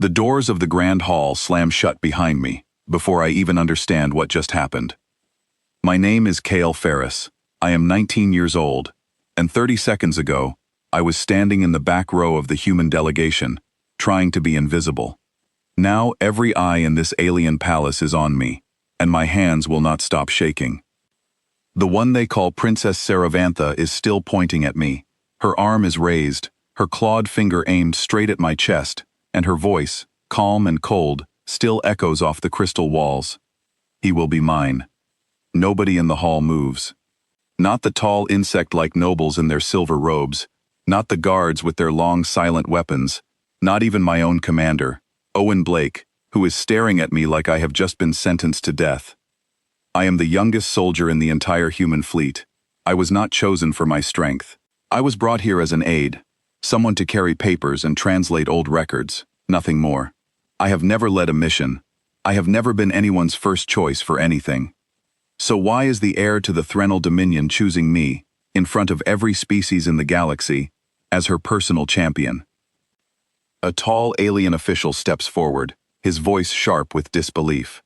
The doors of the grand hall slam shut behind me, before I even understand what just happened. My name is Cale Ferris. I am 19 years old, and 30 seconds ago, I was standing in the back row of the human delegation, trying to be invisible. Now every eye in this alien palace is on me, and my hands will not stop shaking. The one they call Princess Saravantha is still pointing at me. Her arm is raised, her clawed finger aimed straight at my chest, and her voice, calm and cold, still echoes off the crystal walls. He will be mine. Nobody in the hall moves. Not the tall insect-like nobles in their silver robes, not the guards with their long silent weapons, not even my own commander, Owen Blake, who is staring at me like I have just been sentenced to death. I am the youngest soldier in the entire human fleet. I was not chosen for my strength. I was brought here as an aide, someone to carry papers and translate old records, nothing more. I have never led a mission. I have never been anyone's first choice for anything. So why is the heir to the Threnal Dominion choosing me, in front of every species in the galaxy, as her personal champion? A tall alien official steps forward, his voice sharp with disbelief.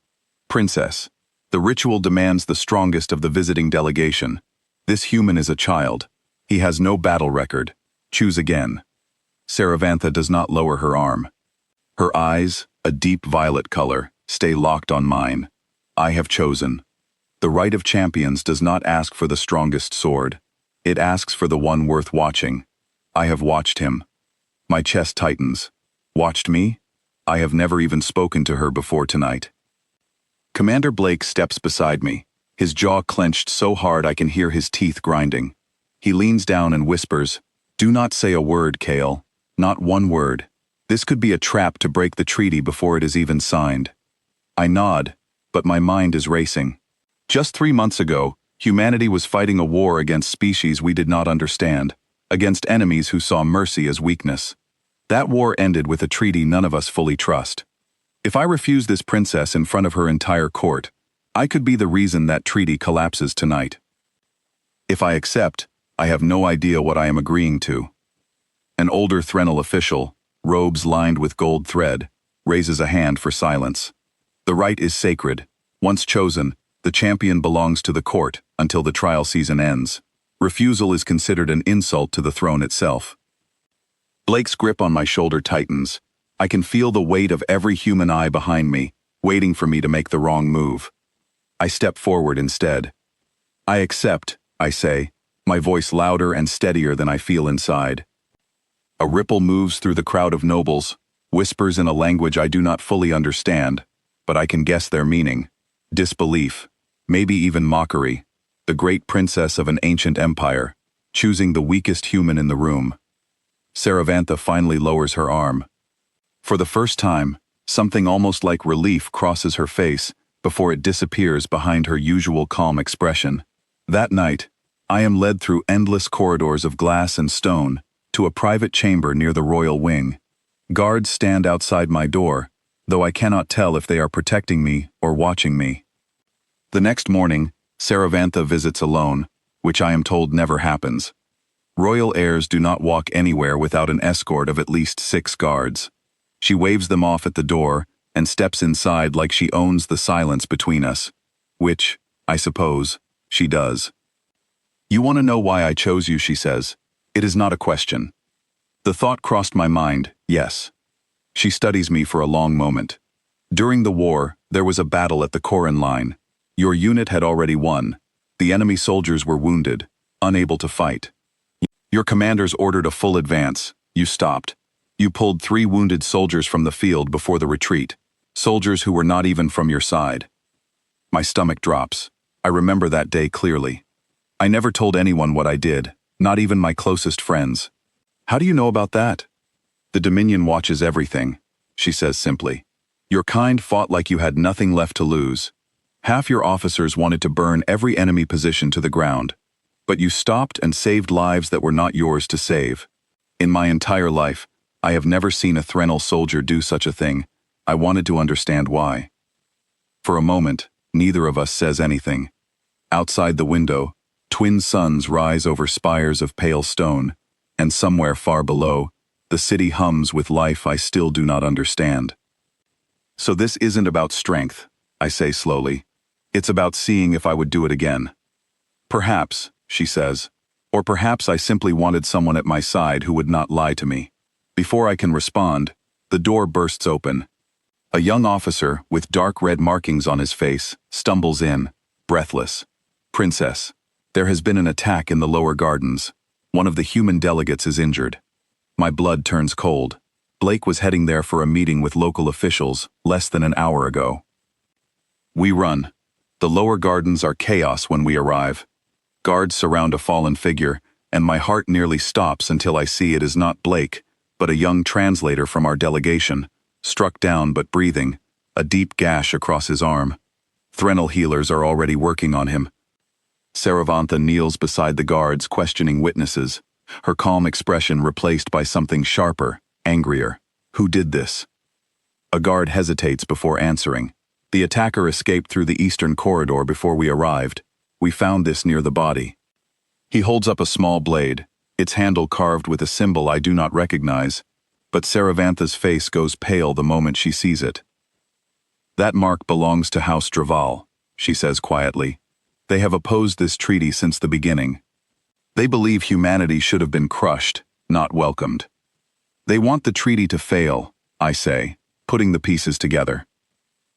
Princess, the ritual demands the strongest of the visiting delegation. This human is a child. He has no battle record. Choose again. Saravantha does not lower her arm. Her eyes, a deep violet color, stay locked on mine. I have chosen. The right of champions does not ask for the strongest sword. It asks for the one worth watching. I have watched him. My chest tightens. Watched me? I have never even spoken to her before tonight. Commander Blake steps beside me, his jaw clenched so hard I can hear his teeth grinding. He leans down and whispers, "Do not say a word, Cale. Not one word. This could be a trap to break the treaty before it is even signed." I nod, but my mind is racing. Just 3 months ago, humanity was fighting a war against species we did not understand, against enemies who saw mercy as weakness. That war ended with a treaty none of us fully trust. If I refuse this princess in front of her entire court, I could be the reason that treaty collapses tonight. If I accept, I have no idea what I am agreeing to. An older Threnal official, robes lined with gold thread, raises a hand for silence. The right is sacred. Once chosen, the champion belongs to the court until the trial season ends. Refusal is considered an insult to the throne itself. Blake's grip on my shoulder tightens. I can feel the weight of every human eye behind me, waiting for me to make the wrong move. I step forward instead. I accept, I say, my voice louder and steadier than I feel inside. A ripple moves through the crowd of nobles, whispers in a language I do not fully understand, but I can guess their meaning. Disbelief, maybe even mockery. The great princess of an ancient empire, choosing the weakest human in the room. Saravantha finally lowers her arm. For the first time, something almost like relief crosses her face before it disappears behind her usual calm expression. That night, I am led through endless corridors of glass and stone to a private chamber near the royal wing. Guards stand outside my door, though I cannot tell if they are protecting me or watching me. The next morning, Saravantha visits alone, which I am told never happens. Royal heirs do not walk anywhere without an escort of at least 6 guards. She waves them off at the door and steps inside like she owns the silence between us, which, I suppose, she does. "You want to know why I chose you," she says. "It is not a question." The thought crossed my mind, yes. She studies me for a long moment. "During the war, there was a battle at the Corin line. Your unit had already won. The enemy soldiers were wounded, unable to fight. Your commanders ordered a full advance. You stopped. You pulled 3 wounded soldiers from the field before the retreat, soldiers who were not even from your side." My stomach drops. I remember that day clearly. I never told anyone what I did, not even my closest friends. "How do you know about that?" "The Dominion watches everything," she says simply. "Your kind fought like you had nothing left to lose. Half your officers wanted to burn every enemy position to the ground, but you stopped and saved lives that were not yours to save. In my entire life, I have never seen a Threnal soldier do such a thing. I wanted to understand why." For a moment, neither of us says anything. Outside the window, twin suns rise over spires of pale stone, and somewhere far below, The city hums with life I still do not understand. So this isn't about strength, I say slowly. It's about seeing if I would do it again. Perhaps, she says, or perhaps I simply wanted someone at my side who would not lie to me. Before I can respond, the door bursts open. A young officer, with dark red markings on his face, stumbles in, breathless. Princess, there has been an attack in the lower gardens. One of the human delegates is injured. My blood turns cold. Blake was heading there for a meeting with local officials less than an hour ago. We run. The lower gardens are chaos when we arrive. Guards surround a fallen figure, and my heart nearly stops until I see it is not Blake, but a young translator from our delegation, struck down but breathing, a deep gash across his arm. Threnal healers are already working on him. Saravantha kneels beside the guards, questioning witnesses, her calm expression replaced by something sharper, angrier. Who did this? A guard hesitates before answering. The attacker escaped through the eastern corridor before we arrived. We found this near the body. He holds up a small blade, its handle carved with a symbol I do not recognize, but Saravantha's face goes pale the moment she sees it. That mark belongs to House Draval, she says quietly. They have opposed this treaty since the beginning. They believe humanity should have been crushed, not welcomed. They want the treaty to fail, I say, putting the pieces together.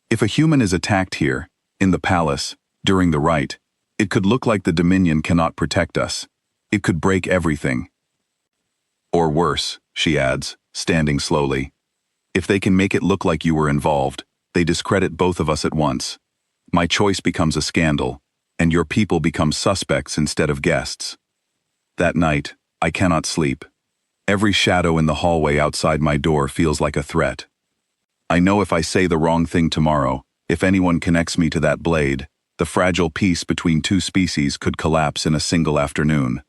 If a human is attacked here, in the palace, during the rite, it could look like the Dominion cannot protect us. It could break everything. Or worse, she adds, standing slowly. If they can make it look like you were involved, they discredit both of us at once. My choice becomes a scandal, and your people become suspects instead of guests. That night, I cannot sleep. Every shadow in the hallway outside my door feels like a threat. I know if I say the wrong thing tomorrow, if anyone connects me to that blade, the fragile peace between two species could collapse in a single afternoon.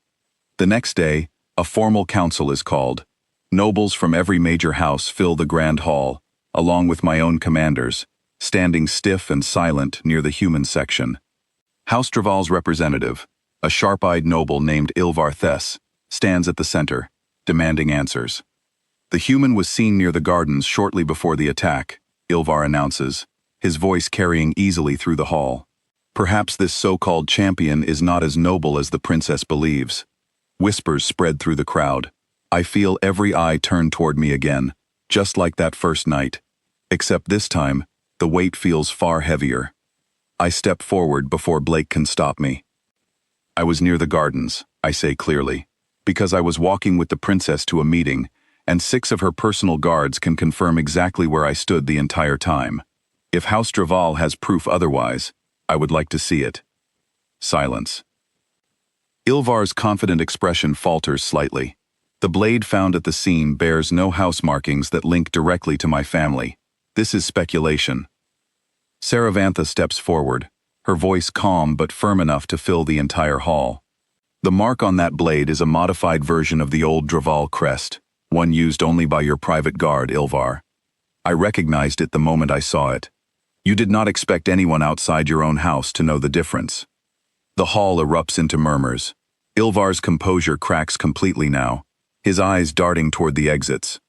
The next day, a formal council is called. Nobles from every major house fill the grand hall, along with my own commanders, standing stiff and silent near the human section. House Draval's representative, a sharp-eyed noble named Ilvar Thess, stands at the center, demanding answers. The human was seen near the gardens shortly before the attack, Ilvar announces, his voice carrying easily through the hall. Perhaps this so-called champion is not as noble as the princess believes. Whispers spread through the crowd. I feel every eye turn toward me again, just like that first night. Except this time, the weight feels far heavier. I step forward before Blake can stop me. I was near the gardens, I say clearly, because I was walking with the princess to a meeting, and 6 of her personal guards can confirm exactly where I stood the entire time. If House Draval has proof otherwise, I would like to see it. Silence. Ilvar's confident expression falters slightly. The blade found at the scene bears no house markings that link directly to my family. This is speculation. Saravantha steps forward, her voice calm but firm enough to fill the entire hall. The mark on that blade is a modified version of the old Draval crest, one used only by your private guard, Ilvar. I recognized it the moment I saw it. You did not expect anyone outside your own house to know the difference. The hall erupts into murmurs. Ilvar's composure cracks completely now, his eyes darting toward the exits.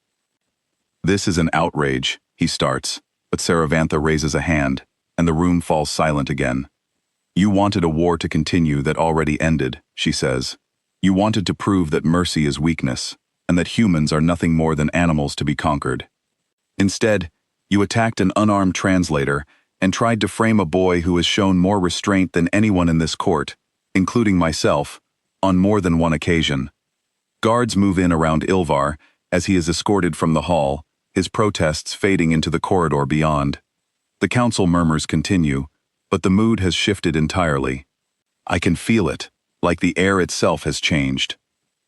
This is an outrage, he starts, but Saravantha raises a hand, and the room falls silent again. You wanted a war to continue that already ended, she says. You wanted to prove that mercy is weakness, and that humans are nothing more than animals to be conquered. Instead, you attacked an unarmed translator and tried to frame a boy who has shown more restraint than anyone in this court, including myself, on more than one occasion. Guards move in around Ilvar as he is escorted from the hall, his protests fading into the corridor beyond. The council murmurs continue, but the mood has shifted entirely. I can feel it, like the air itself has changed.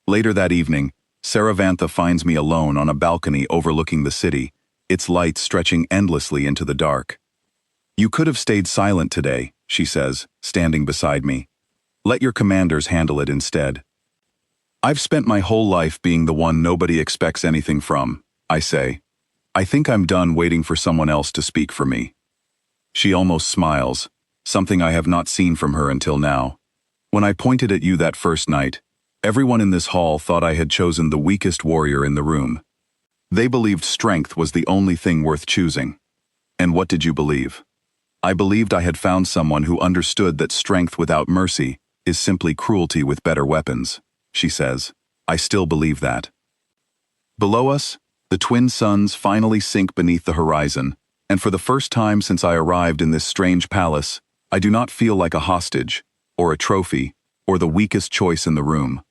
Later that evening, Saravantha finds me alone on a balcony overlooking the city, its lights stretching endlessly into the dark. You could have stayed silent today, she says, standing beside me. Let your commanders handle it instead. I've spent my whole life being the one nobody expects anything from, I say. I think I'm done waiting for someone else to speak for me. She almost smiles, something I have not seen from her until now. When I pointed at you that first night, everyone in this hall thought I had chosen the weakest warrior in the room, They believed strength was the only thing worth choosing. And what did you believe? I believed I had found someone who understood that strength without mercy is simply cruelty with better weapons, she says. I still believe that. Below us, the twin suns finally sink beneath the horizon, and for the first time since I arrived in this strange palace, I do not feel like a hostage, or a trophy, or the weakest choice in the room.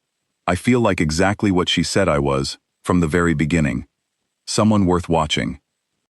I feel like exactly what she said I was, from the very beginning. Someone worth watching,